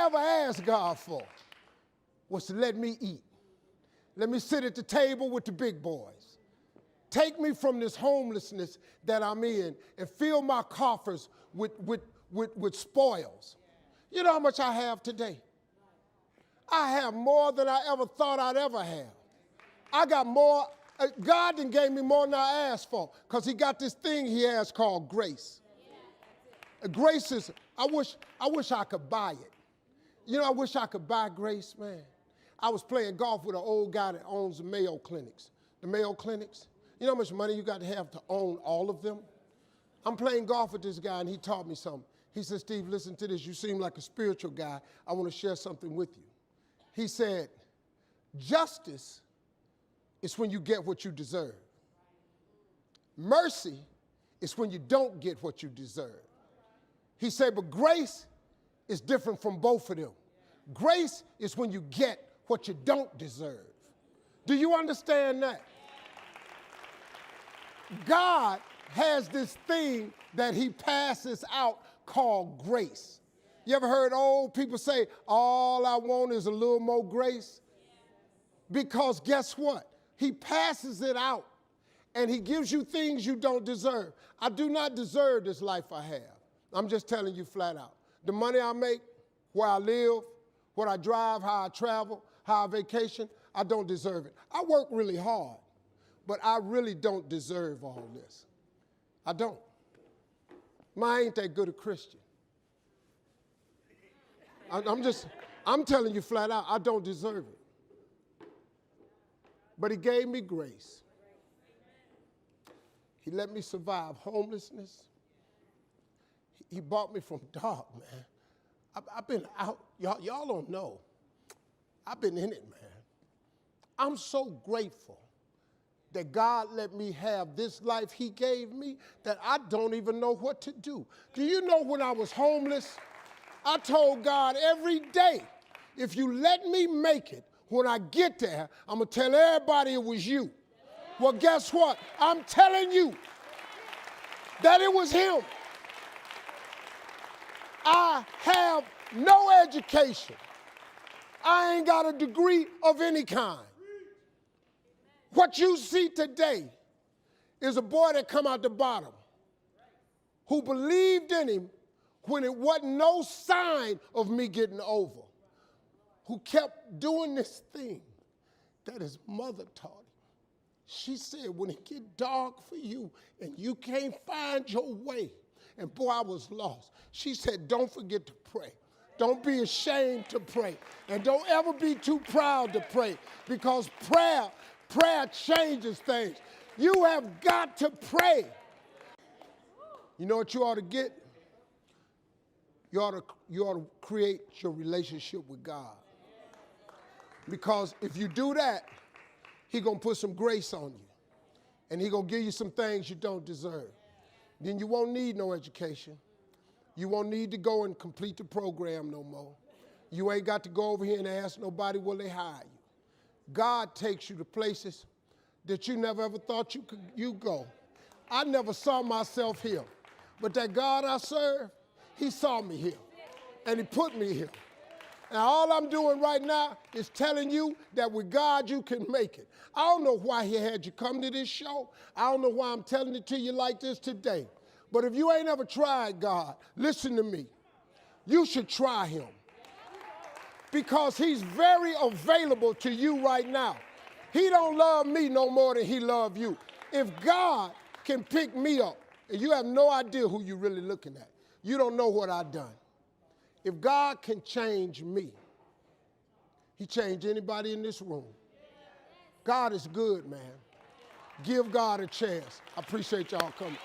I ever asked God for was to let me eat. Let me sit at the table with the big boys. Take me from this homelessness that I'm in and fill my coffers with spoils. You know how much I have today? I have more than I ever thought I'd ever have. I got more. God done gave me more than I asked for because he got this thing he has called grace. Grace is, I wish I could buy it. You know, I wish I could buy grace, man. I was playing golf with an old guy that owns the Mayo Clinics. The Mayo Clinics. You know how much money you got to have to own all of them? I'm playing golf with this guy, and he taught me something. He said, Steve, listen to this. You seem like a spiritual guy. I want to share something with you. He said, justice is when you get what you deserve. Mercy is when you don't get what you deserve. He said, but grace is different from both of them. Grace is when you get what you don't deserve. Do you understand that? God has this thing that he passes out called grace. You ever heard old people say, all I want is a little more grace? Because guess what? He passes it out and he gives you things you don't deserve. I do not deserve this life I have. I'm just telling you flat out. The money I make, where I live, what I drive, how I travel, how I vacation, I don't deserve it. I work really hard, but I really don't deserve all this. I don't. I ain't that good a Christian. I'm telling you flat out, I don't deserve it. But he gave me grace. He let me survive homelessness. He brought me from dark, man. I've been out. Y'all don't know. I've been in it, man. I'm so grateful that God let me have this life he gave me that I don't even know what to do. Do you know when I was homeless, I told God every day, if you let me make it, when I get there, I'm going to tell everybody it was you. Well, guess what? I'm telling you that it was him. I have no education. I ain't got a degree of any kind. What you see today is a boy that come out the bottom who believed in him when it wasn't no sign of me getting over, who kept doing this thing that his mother taught him. She said, when it get dark for you and you can't find your way, and boy, I was lost. She said, don't forget to pray. Don't be ashamed to pray. And don't ever be too proud to pray, because prayer changes things. You have got to pray. You know what you ought to get? You ought to create your relationship with God. Because if you do that, he's going to put some grace on you. And he's going to give you some things you don't deserve. Then you won't need no education. You won't need to go and complete the program no more. You ain't got to go over here and ask nobody, will they hire you? God takes you to places that you never ever thought you go. I never saw myself here. But that God I serve, he saw me here. And he put me here. And all I'm doing right now is telling you that with God you can make it. I don't know why he had you come to this show. I don't know why I'm telling it to you like this today. But if you ain't ever tried God, listen to me. You should try him. Because he's very available to you right now. He don't love me no more than he love you. If God can pick me up, and you have no idea who you're really looking at. You don't know what I've done. If God can change me, he changed anybody in this room. God is good, man. Give God a chance. I appreciate y'all coming.